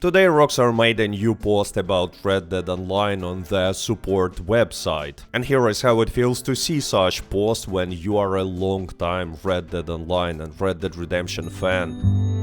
Today Rockstar made a new post about Red Dead Online on their support website. And here is how it feels to see such posts when you are a long-time Red Dead Online and Red Dead Redemption fan.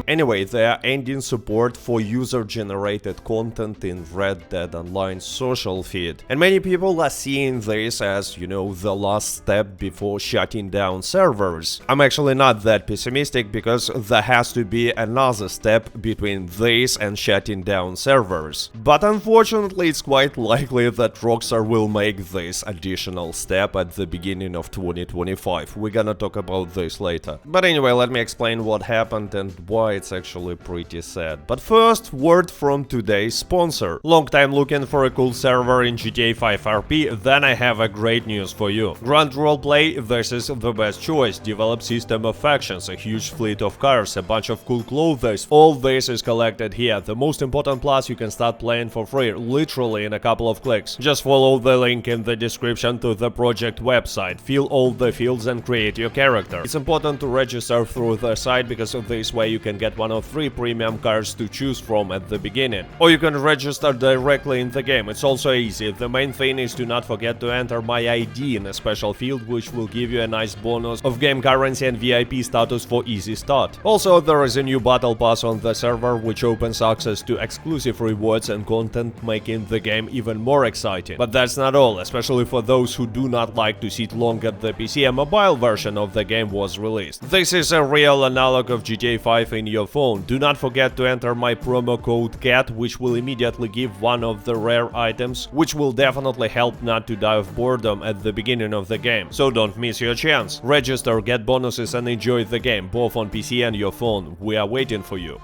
Anyway, they are ending support for user-generated content in Red Dead Online social feed. And many people are seeing this as, the last step before shutting down servers. I'm actually not that pessimistic because there has to be another step between this and shutting down servers. But unfortunately, it's quite likely that Rockstar will make this additional step at the beginning of 2025. We're gonna talk about this later. But anyway, let me explain what happened and why it's actually pretty sad. But first, word from today's sponsor. Long time looking for a cool server in GTA 5 RP? Then I have a great news for you. Grand Roleplay, this is the best choice. Developed system of factions, a huge fleet of cars, a bunch of cool clothes. All this is collected here. The most important plus, you can start playing for free, literally in a couple of clicks. Just follow the link in the description to the project website. Fill all the fields and create your character. It's important to register through the site because this way you can get one of 3 premium cars to choose from at the beginning. Or you can register directly in the game. It's also easy. The main thing is to not forget to enter my ID in a special field, which will give you a nice bonus of game currency and VIP status for easy start. Also, there is a new battle pass on the server, which opens access to exclusive rewards and content, making the game even more exciting. But that's not all, especially for those who do not like to sit long at the PC. A mobile version of the game was released. This is a real analog of GTA 5 in your phone. Do not forget to enter my promo code CAT, which will immediately give one of the rare items, which will definitely help not to die of boredom at the beginning of the game. So don't miss your chance. Register, get bonuses and enjoy the game, both on PC and your phone. We are waiting for you.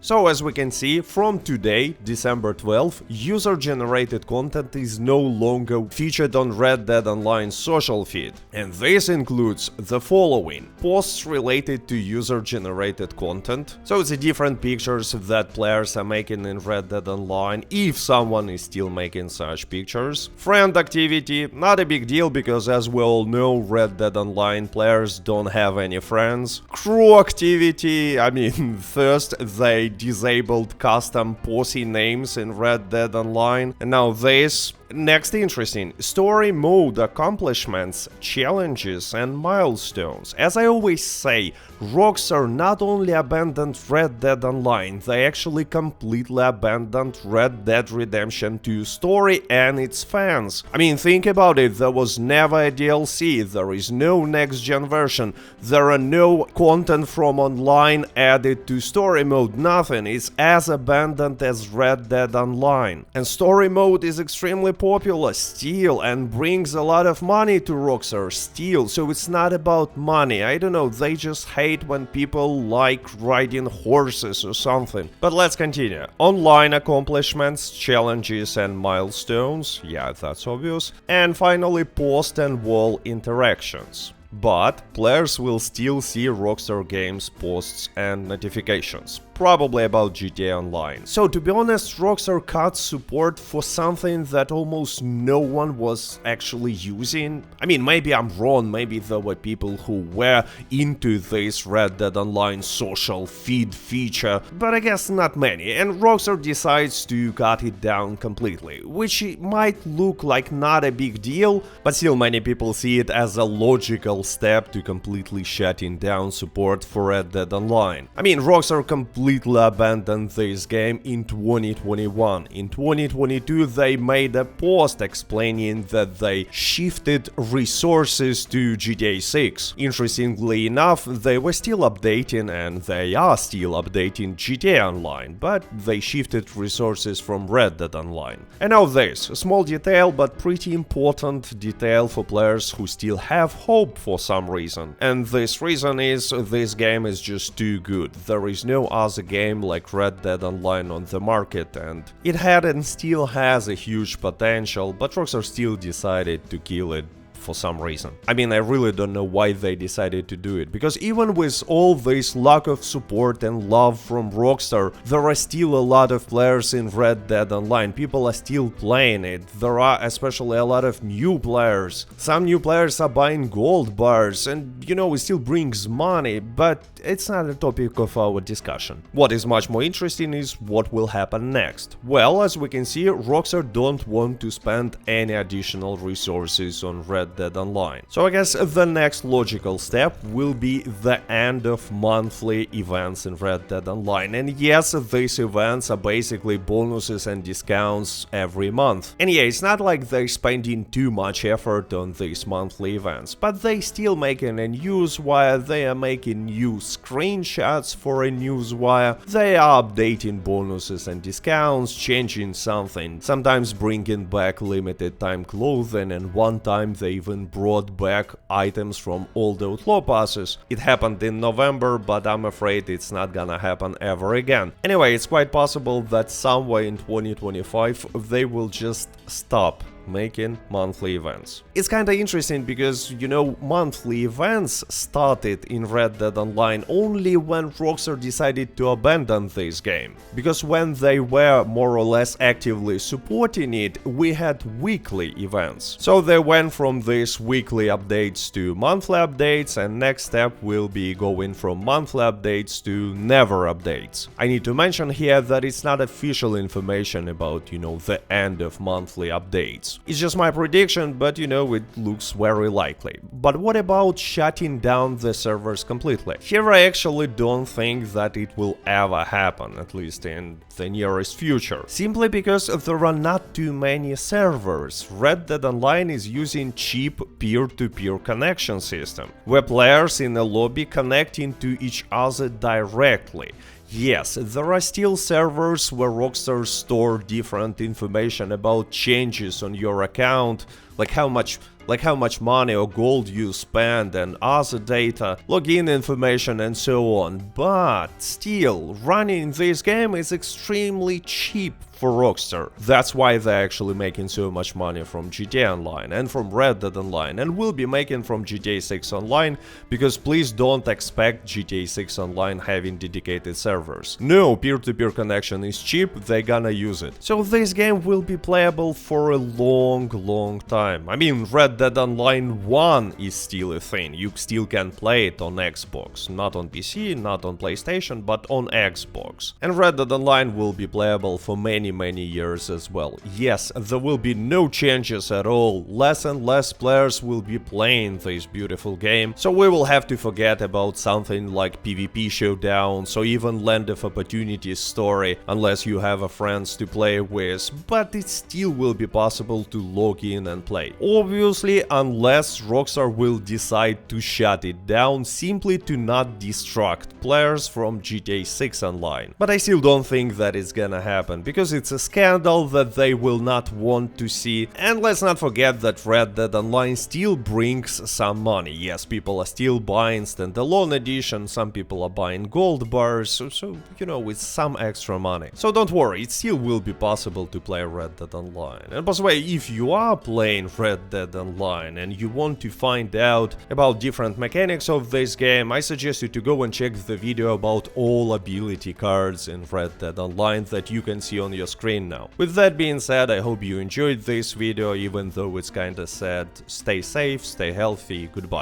So as we can see, from today, December 12th, user-generated content is no longer featured on Red Dead Online social feed. And this includes the following: posts related to user-generated content. So it's different pictures that players are making in Red Dead Online, if someone is still making such pictures. Friend activity, not a big deal because as we all know, Red Dead Online players don't have any friends. Crew activity, first they disabled custom posse names in Red Dead Online, and now this. Next interesting, story mode accomplishments, challenges and milestones. As I always say, Rockstar not only abandoned Red Dead Online, they actually completely abandoned Red Dead Redemption 2 story and its fans. Think about it, there was never a DLC, there is no next-gen version, there are no content from online added to story mode, nothing. It's as abandoned as Red Dead Online. And story mode is extremely popular still and brings a lot of money to Rockstar still, so it's not about money. I don't know, they just hate when people like riding horses or something. But let's continue. Online accomplishments, challenges and milestones, yeah, that's obvious. And finally, post and wall interactions. But players will still see Rockstar Games posts and notifications, probably about GTA Online. So to be honest, Rockstar cut support for something that almost no one was actually using. Maybe I'm wrong, maybe there were people who were into this Red Dead Online social feed feature, but I guess not many, and Rockstar decides to cut it down completely, which might look like not a big deal, but still many people see it as a logical step to completely shutting down support for Red Dead Online. Rockstar completely abandoned this game in 2021. In 2022 they made a post explaining that they shifted resources to GTA 6. Interestingly enough, they were still updating and they are still updating GTA Online, but they shifted resources from Red Dead Online. And now this, a small detail but pretty important detail for players who still have hope for some reason. And this reason is this game is just too good. There is no other game like Red Dead Online on the market, and it had and still has a huge potential, but Rockstar still decided to kill it for some reason. I mean, I really don't know why they decided to do it, because even with all this lack of support and love from Rockstar, there are still a lot of players in Red Dead Online. People are still playing it. There are especially a lot of new players. Some new players are buying gold bars, and you know, it still brings money, but it's not a topic of our discussion. What is much more interesting is what will happen next. Well, as we can see, Rockstar don't want to spend any additional resources on Red Dead Online. So I guess the next logical step will be the end of monthly events in Red Dead Online. And yes, these events are basically bonuses and discounts every month. And yeah, it's not like they're spending too much effort on these monthly events, but they still making a newswire, they are making new screenshots for a newswire, they are updating bonuses and discounts, changing something, sometimes bringing back limited time clothing, and one time they even brought back items from old Outlaw passes. It happened in November, but I'm afraid it's not gonna happen ever again. Anyway, it's quite possible that somewhere in 2025 they will just stop making monthly events. It's kinda interesting because, you know, monthly events started in Red Dead Online only when Rockstar decided to abandon this game. Because when they were more or less actively supporting it, we had weekly events. So they went from these weekly updates to monthly updates, and next step will be going from monthly updates to never updates. I need to mention here that it's not official information about, you know, the end of monthly updates. It's just my prediction, but you know, it looks very likely. But what about shutting down the servers completely? Here I actually don't think that it will ever happen, at least in the nearest future. Simply because there are not too many servers. Red Dead Online is using cheap peer-to-peer connection system, where players in a lobby connecting to each other directly. Yes, there are still servers where Rockstar store different information about changes on your account, like how much money or gold you spend and other data, login information and so on. But still, running this game is extremely cheap for Rockstar. That's why they're actually making so much money from GTA Online and from Red Dead Online, and will be making from GTA 6 Online, because please don't expect GTA 6 Online having dedicated servers. No, peer-to-peer connection is cheap, they're gonna use it. So this game will be playable for a long time. I mean, Red Dead Online 1 is still a thing, you still can play it on Xbox, not on PC, not on PlayStation, but on Xbox. And Red Dead Online will be playable for many years as well. Yes, there will be no changes at all, less and less players will be playing this beautiful game, so we will have to forget about something like PvP showdowns or even Land of Opportunities story, unless you have a friends to play with, but it still will be possible to log in and play. Obviously, unless Rockstar will decide to shut it down simply to not distract players from GTA 6 Online. But I still don't think that it's gonna happen, because it's a scandal that they will not want to see. And let's not forget that Red Dead Online still brings some money. Yes, people are still buying standalone edition, some people are buying gold bars, so you know, with some extra money. So don't worry, it still will be possible to play Red Dead Online. And by the way, if you are playing Red Dead Online and you want to find out about different mechanics of this game, I suggest you to go and check the video about all ability cards in Red Dead Online that you can see on your screen now. With that being said, I hope you enjoyed this video, even though it's kinda sad. Stay safe, stay healthy, goodbye.